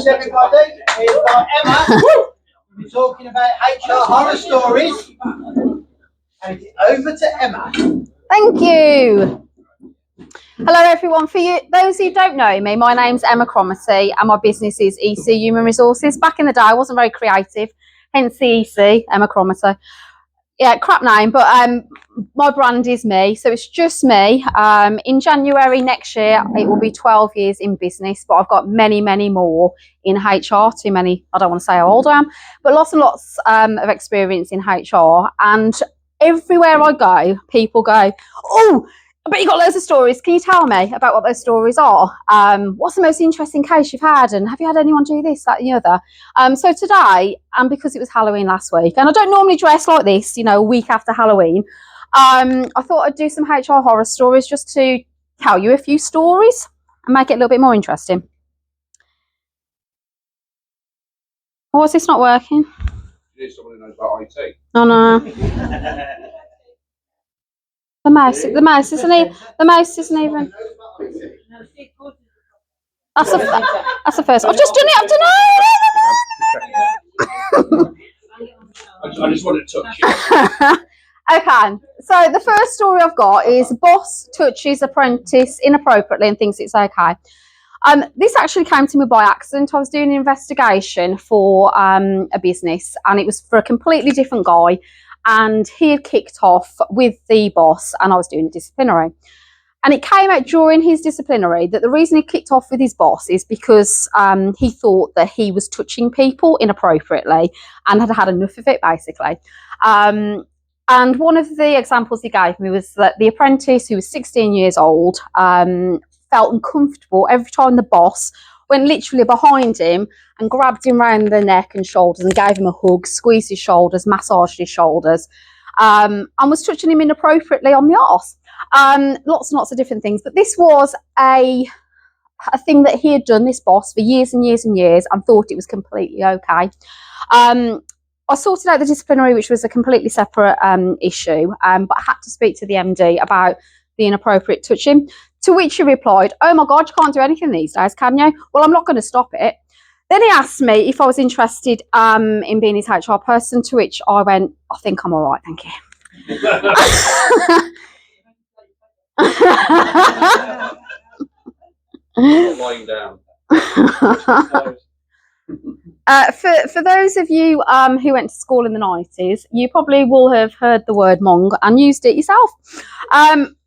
everybody. We've got Emma. We're talking about HR horror stories. And it's over to Emma. Thank you. Hello everyone. For you, those who don't know me, my name's Emma Cromarty and my business is EC Human Resources. Back in the day I wasn't very creative, hence the EC, Emma Cromarty. Yeah, crap name, but my brand is me, so it's just me. In January next year it will be 12 years in business, but I've got many more in HR. Too many, I don't want to say how old I am, but lots and lots of experience in HR. And everywhere I go, people go, oh, I bet you got loads of stories. Can you tell me about what those stories are? What's the most interesting case you've had? And have you had anyone do this, that, and the other? So today, and because it was Halloween last week, and I don't normally dress like this, you know, a week after Halloween, I thought I'd do some HR horror stories just to tell you a few stories and make it a little bit more interesting. Why is this not working? You need someone who knows about IT. Oh no. The mouse isn't even. That's the first. I've just done it. I don't know. I just wanted to touch you. Okay, so the first story I've got is boss touches apprentice inappropriately and thinks it's okay. This actually came to me by accident. I was doing an investigation for a business, and it was for a completely different guy. And he had kicked off with the boss, and I was doing a disciplinary. And it came out during his disciplinary that the reason he kicked off with his boss is because he thought that he was touching people inappropriately and had had enough of it, basically. And one of the examples he gave me was that the apprentice, who was 16 years old, felt uncomfortable every time the boss went literally behind him and grabbed him round the neck and shoulders and gave him a hug, squeezed his shoulders, massaged his shoulders, and was touching him inappropriately on the arse. Lots and lots of different things. But this was a thing that he had done, this boss, for years and years and years, and thought it was completely okay. I sorted out the disciplinary, which was a completely separate issue, but I had to speak to the MD about the inappropriate touching, to which he replied, oh my God, you can't do anything these days, can you? Well, I'm not going to stop it. Then he asked me if I was interested in being his HR person, to which I went, I think I'm all right, thank you. Lying down. For those of you who went to school in the 90s, you probably will have heard the word mong and used it yourself.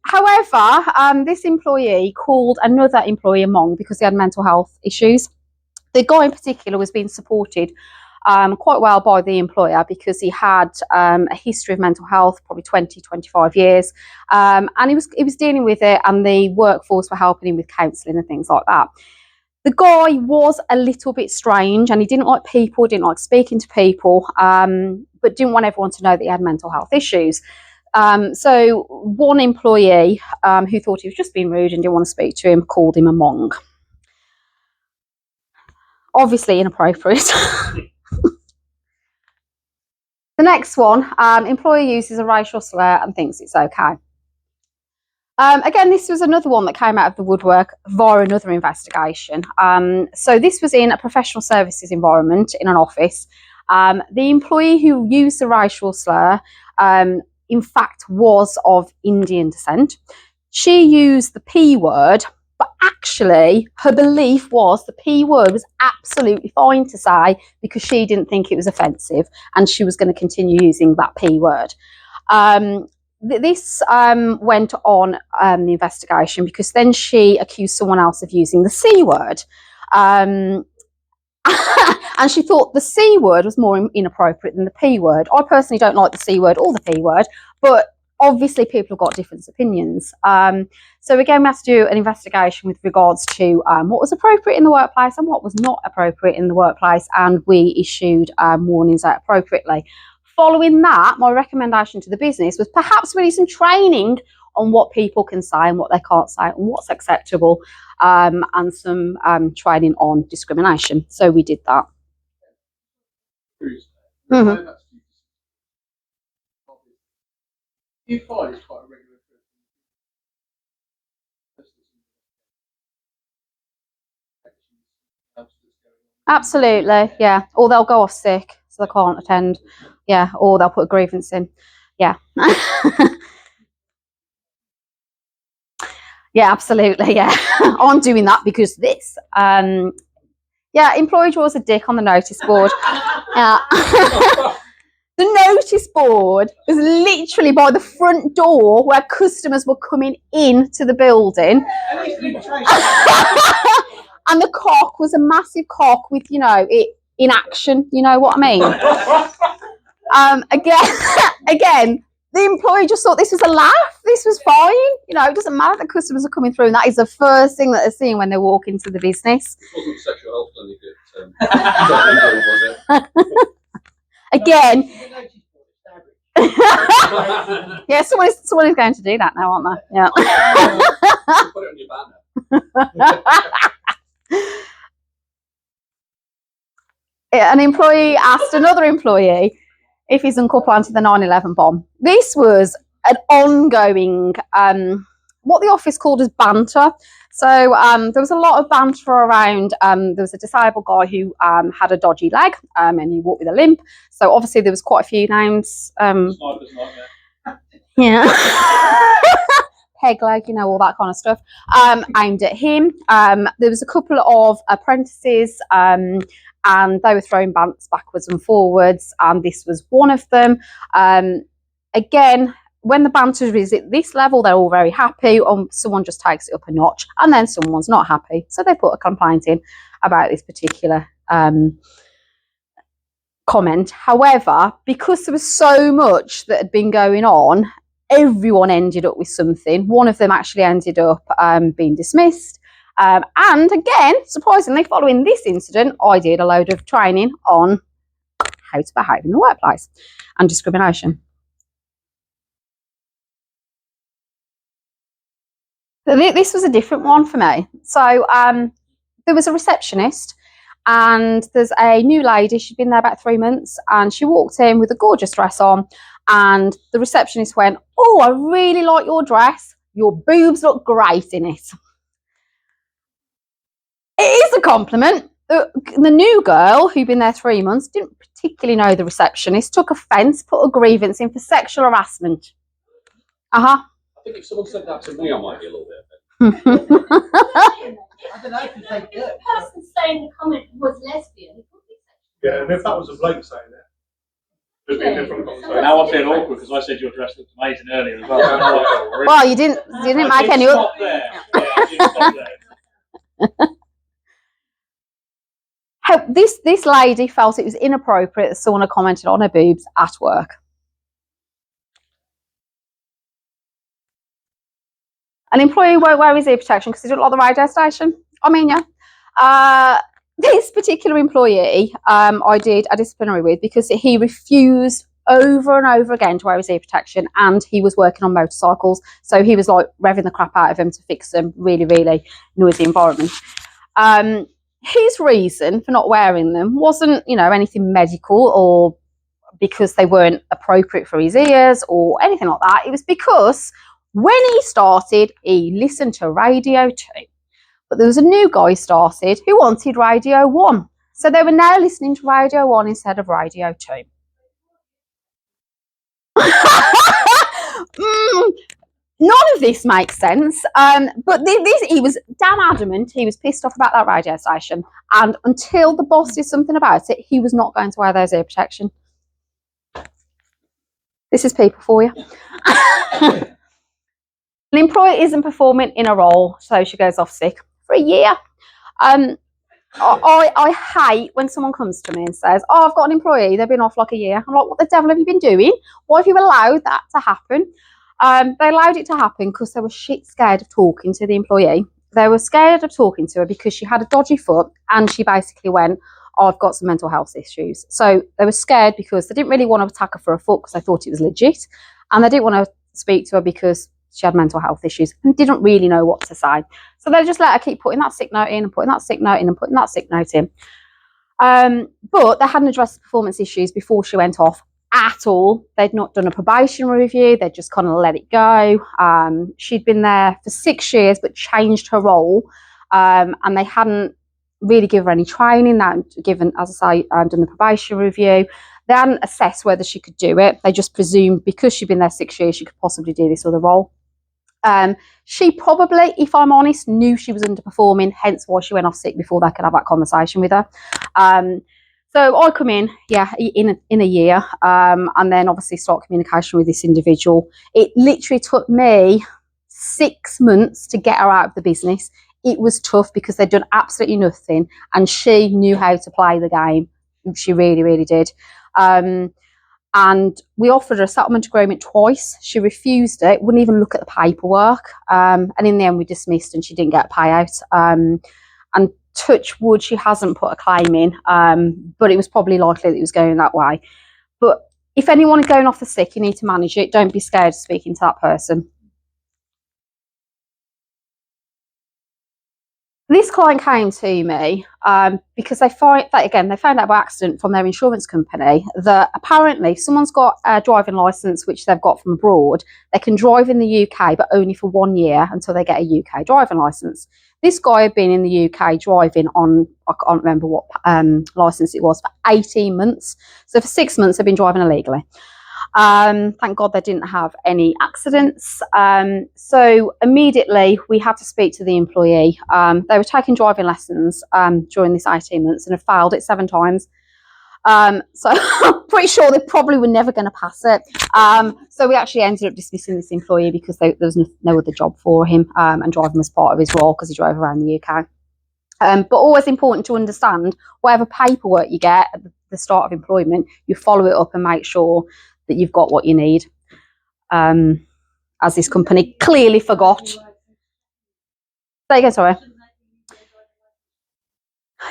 However, this employee called another employee a mong because he had mental health issues. The guy in particular was being supported quite well by the employer because he had a history of mental health, probably 20-25 years, and he was dealing with it, and the workforce were helping him with counselling and things like that. The guy was a little bit strange, and he didn't like people, didn't like speaking to people, but didn't want everyone to know that he had mental health issues. So one employee who thought he was just being rude and didn't want to speak to him called him a mong. Obviously inappropriate. The next one, employee uses a racial slur and thinks it's okay. Again, this was another one that came out of the woodwork via another investigation. So this was in a professional services environment in an office. The employee who used the racial slur, in fact, was of Indian descent. She used the P word, but actually her belief was the P word was absolutely fine to say because she didn't think it was offensive, and she was going to continue using that P word. This went on the investigation because then she accused someone else of using the C word. And she thought the C word was more inappropriate than the P word. I personally don't like the C word or the P word, but obviously people have got different opinions. So again, we have to do an investigation with regards to what was appropriate in the workplace and what was not appropriate in the workplace, and we issued warnings out appropriately. Following that, my recommendation to the business was perhaps we need some training on what people can say and what they can't say and what's acceptable, and some training on discrimination. So we did that. Mm-hmm. You find it's quite a regular Absolutely, yeah. Or they'll go off sick, so they can't attend. Yeah, or they'll put a grievance in. Yeah. Yeah, absolutely, yeah. I'm doing that because this. Yeah, employee draws a dick on the notice board. The notice board was literally by the front door where customers were coming into the building. And the cock was a massive cock with, you know, it in action. You know what I mean? Again, the employee just thought this was a laugh. This was fine. You know, it doesn't matter that customers are coming through, and that is the first thing that they're seeing when they walk into the business. It wasn't sexual health clinic at Again, yeah, someone is going to do that now, aren't they? Yeah. Put it on your banner. An employee asked another employee if his uncle planted the 9/11 bomb. This was an ongoing, what the office called as banter. So there was a lot of banter around. There was a disabled guy who had a dodgy leg and he walked with a limp. So obviously there was quite a few names. Yeah. Peg leg, you know, all that kind of stuff, aimed at him. There was a couple of apprentices and they were throwing bants backwards and forwards, and this was one of them. Again, when the banter is at this level, they're all very happy, or someone just takes it up a notch, and then someone's not happy. So they put a complaint in about this particular comment. However, because there was so much that had been going on, everyone ended up with something. One of them actually ended up being dismissed. And again, surprisingly, following this incident, I did a load of training on how to behave in the workplace and discrimination. This was a different one for me. So there was a receptionist, and there's a new lady. She'd been there about 3 months, and she walked in with a gorgeous dress on, and the receptionist went, "Oh, I really like your dress. Your boobs look great in it." It is a compliment. The new girl who'd been there 3 months didn't particularly know the receptionist, took offence, put a grievance in for sexual harassment. I think if someone said that to me, I might be a little bit. I don't know if they do. The person saying the comment was lesbian. It could be sexual. Yeah, and if that was a bloke saying it, it'd be a different conversation. Now I feel awkward because I said your dress looked amazing earlier as well. Well, you didn't make any. Stop there. Yeah, I did stop there. This lady felt it was inappropriate that someone had commented on her boobs at work. An employee won't wear his ear protection because he doesn't like the radio station. I mean, yeah. This particular employee, I did a disciplinary with because he refused over and over again to wear his ear protection, and he was working on motorcycles, so he was like revving the crap out of him to fix them. Really, really noisy environment. His reason for not wearing them wasn't, you know, anything medical or because they weren't appropriate for his ears or anything like that. It was because when he started, he listened to Radio 2. But there was a new guy started who wanted Radio 1. So they were now listening to Radio 1 instead of Radio 2. None of this makes sense. But he was damn adamant. He was pissed off about that radio station. And until the boss did something about it, he was not going to wear those ear protection. This is people for you. An employee isn't performing in a role, so she goes off sick for a year. I hate when someone comes to me and says, "Oh, I've got an employee, they've been off like a year." I'm like, "What the devil have you been doing? Why have you allowed that to happen?" They allowed it to happen because they were shit scared of talking to the employee. They were scared of talking to her because she had a dodgy foot, and she basically went, "Oh, I've got some mental health issues." So they were scared because they didn't really want to attack her for her foot because they thought it was legit, and they didn't want to speak to her because she had mental health issues and didn't really know what to say. So they just let her keep putting that sick note in and putting that sick note in and putting that sick note in. But they hadn't addressed the performance issues before she went off at all. They'd not done a probation review. They'd just kind of let it go. She'd been there for 6 years but changed her role, and they hadn't really give her any training. They hadn't given, as I say, done the probation review. They hadn't assessed whether she could do it. They just presumed because she'd been there 6 years, she could possibly do this other role. She probably, if I'm honest, knew she was underperforming, hence why she went off sick before they could have that conversation with her. So I come in, in a year, and then obviously start communication with this individual. It literally took me 6 months to get her out of the business. It was tough because they'd done absolutely nothing, and she knew how to play the game. She really, really did. And we offered her a settlement agreement twice. She refused it, wouldn't even look at the paperwork. And in the end, we dismissed and she didn't get a payout. And touch wood, she hasn't put a claim in, but it was probably likely that it was going that way. But if anyone is going off the sick, you need to manage it. Don't be scared of speaking to that person. This client came to me because they found out by accident from their insurance company that apparently someone's got a driving licence which they've got from abroad. They can drive in the UK, but only for 1 year until they get a UK driving licence. This guy had been in the UK driving on, I can't remember what licence it was, for 18 months. So for 6 months, they've been driving illegally. Thank God they didn't have any accidents. So immediately we had to speak to the employee. They were taking driving lessons during this 18 months and had failed it 7 times. So I'm pretty sure they probably were never going to pass it. So we actually ended up dismissing this employee because there was no other job for him, and driving was part of his role because he drove around the UK. But always important to understand whatever paperwork you get at the start of employment, you follow it up and make sure that you've got what you need, as this company clearly forgot. Say again, sorry.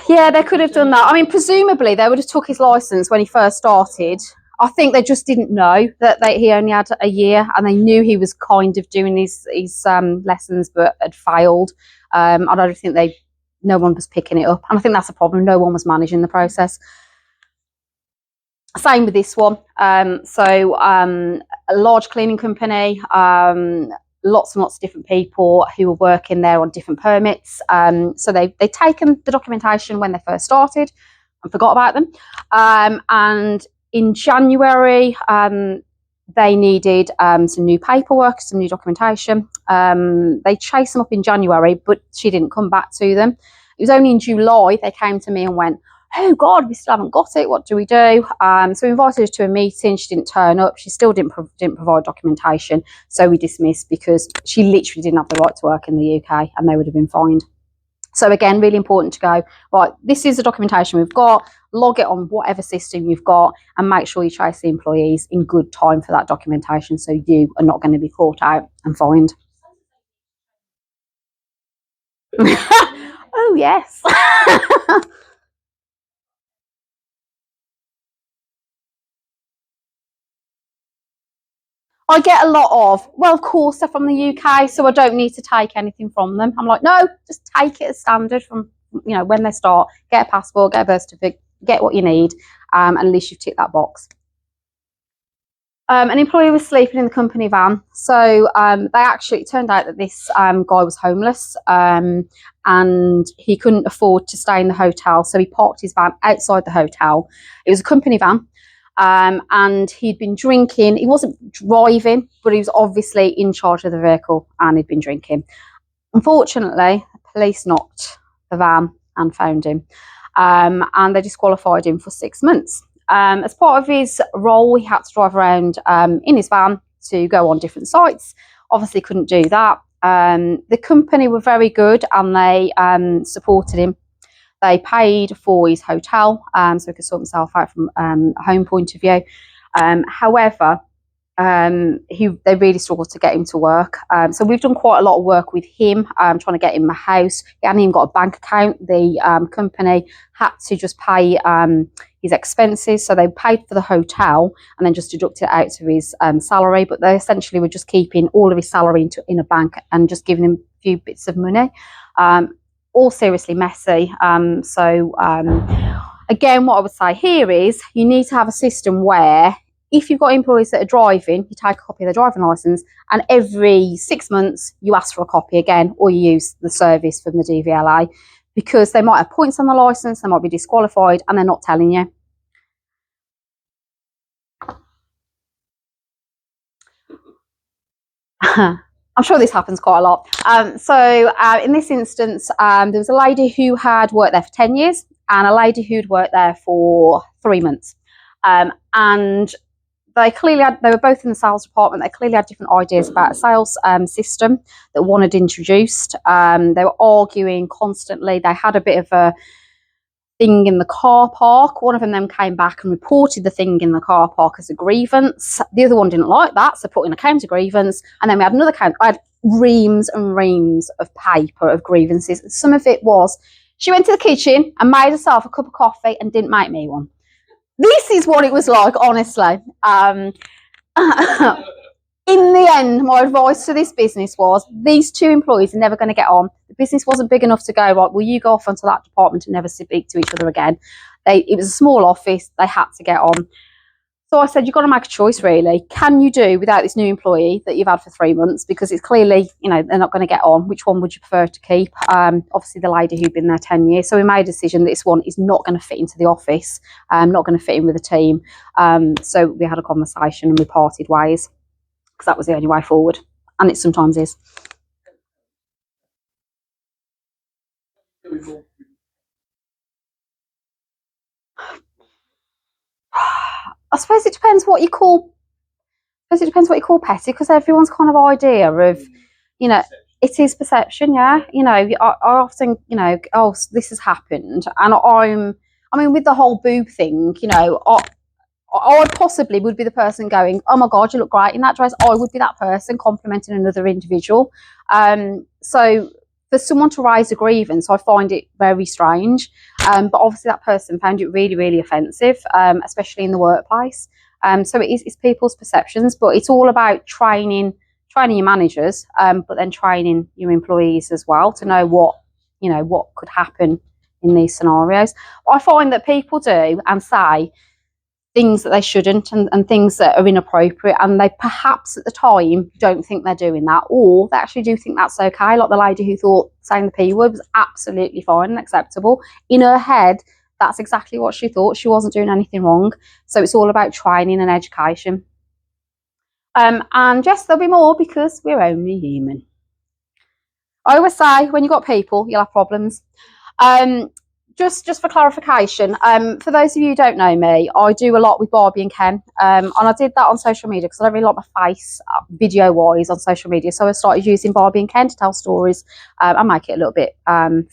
Yeah, they could have done that. I mean, presumably they would have took his licence when he first started. I think they just didn't know that he only had a year, and they knew he was kind of doing his lessons but had failed. I don't think no one was picking it up, and I think that's a problem. No one was managing the process. Same with this one. A large cleaning company, lots and lots of different people who were working there on different permits. So they'd taken the documentation when they first started and forgot about them. And in January, they needed some new paperwork, some new documentation. They chased them up in January, but she didn't come back to them. It was only in July they came to me and went, "Oh God, we still haven't got it. What do we do?" So we invited her to a meeting. She didn't turn up. She still didn't provide documentation. So we dismissed because she literally didn't have the right to work in the UK, and they would have been fined. So again, really important to go, right, this is the documentation we've got. Log it on whatever system you've got, and make sure you chase the employees in good time for that documentation, so you are not going to be caught out and fined. Oh yes. I get a lot of, well, of course they're from the UK, so I don't need to take anything from them. I'm like, no, just take it as standard from, when they start. Get a passport, get a birth certificate, get what you need, and at least you've ticked that box. An employee was sleeping in the company van. So it turned out that this guy was homeless, and he couldn't afford to stay in the hotel. So he parked his van outside the hotel. It was a company van. And he'd been drinking. He wasn't driving, but he was obviously in charge of the vehicle, and he'd been drinking. Unfortunately, the police knocked the van and found him, and they disqualified him for 6 months. As part of his role, he had to drive around in his van to go on different sites. Obviously couldn't do that. The company were very good, and they supported him. They paid for his hotel, so he could sort himself out from a home point of view. However, they really struggled to get him to work. So we've done quite a lot of work with him, trying to get him a house. He hadn't even got a bank account. The company had to just pay his expenses. So they paid for the hotel and then just deducted it out of his salary. But they essentially were just keeping all of his salary in a bank and just giving him a few bits of money. All seriously messy. Again, what I would say here is you need to have a system where if you've got employees that are driving, you take a copy of their driving licence, and every 6 months you ask for a copy again, or you use the service from the DVLA, because they might have points on the licence, they might be disqualified, and they're not telling you. I'm sure this happens quite a lot. In this instance, there was a lady who had worked there for 10 years and a lady who'd worked there for 3 months. And they were both in the sales department. They clearly had different ideas about a sales system that one had introduced. They were arguing constantly. They had a bit of a thing in the car park. One of them then came back and reported the thing in the car park as a grievance. The other one didn't like that, so put in a counter grievance. And then we had another count. I had reams and reams of paper of grievances. Some of it was, she went to the kitchen and made herself a cup of coffee and didn't make me one. This is what it was like, honestly. In the end, my advice to this business was, these two employees are never going to get on. The business wasn't big enough to go, right, well, you go off onto that department and never speak to each other again. It was a small office. They had to get on. So I said, you've got to make a choice, really. Can you do without this new employee that you've had for 3 months? Because it's clearly, they're not going to get on. Which one would you prefer to keep? Obviously, the lady who'd been there 10 years. So we made a decision that this one is not going to fit into the office, not going to fit in with the team. So we had a conversation and we parted ways, because that was the only way forward. And it sometimes is. I suppose it depends what you call petty, because everyone's kind of idea of, it is perception, yeah. I often, oh, this has happened, and with the whole boob thing, I possibly would be the person going, oh my God, you look great in that dress. I would be that person complimenting another individual. So for someone to raise a grievance, I find it very strange. But obviously that person found it really, really offensive, especially in the workplace. So it's people's perceptions, but it's all about training your managers, but then training your employees as well to know what could happen in these scenarios. I find that people do and say things that they shouldn't, and things that are inappropriate, and they perhaps at the time don't think they're doing that, or they actually do think that's okay. Like the lady who thought saying the P word was absolutely fine and acceptable. In her head, that's exactly what she thought. She wasn't doing anything wrong. So it's all about training and education. And yes, there'll be more, because we're only human. I always say, when you've got people, you'll have problems. Just for clarification, for those of you who don't know me, I do a lot with Barbie and Ken, and I did that on social media because I don't really like my face video-wise on social media, so I started using Barbie and Ken to tell stories and make it a little bit fun.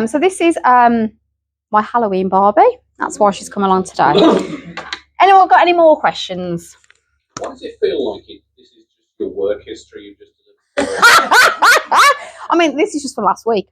So this is my Halloween Barbie. That's why she's come along today. Anyone got any more questions? Why does it feel like this is just your work history? I mean, this is just from last week.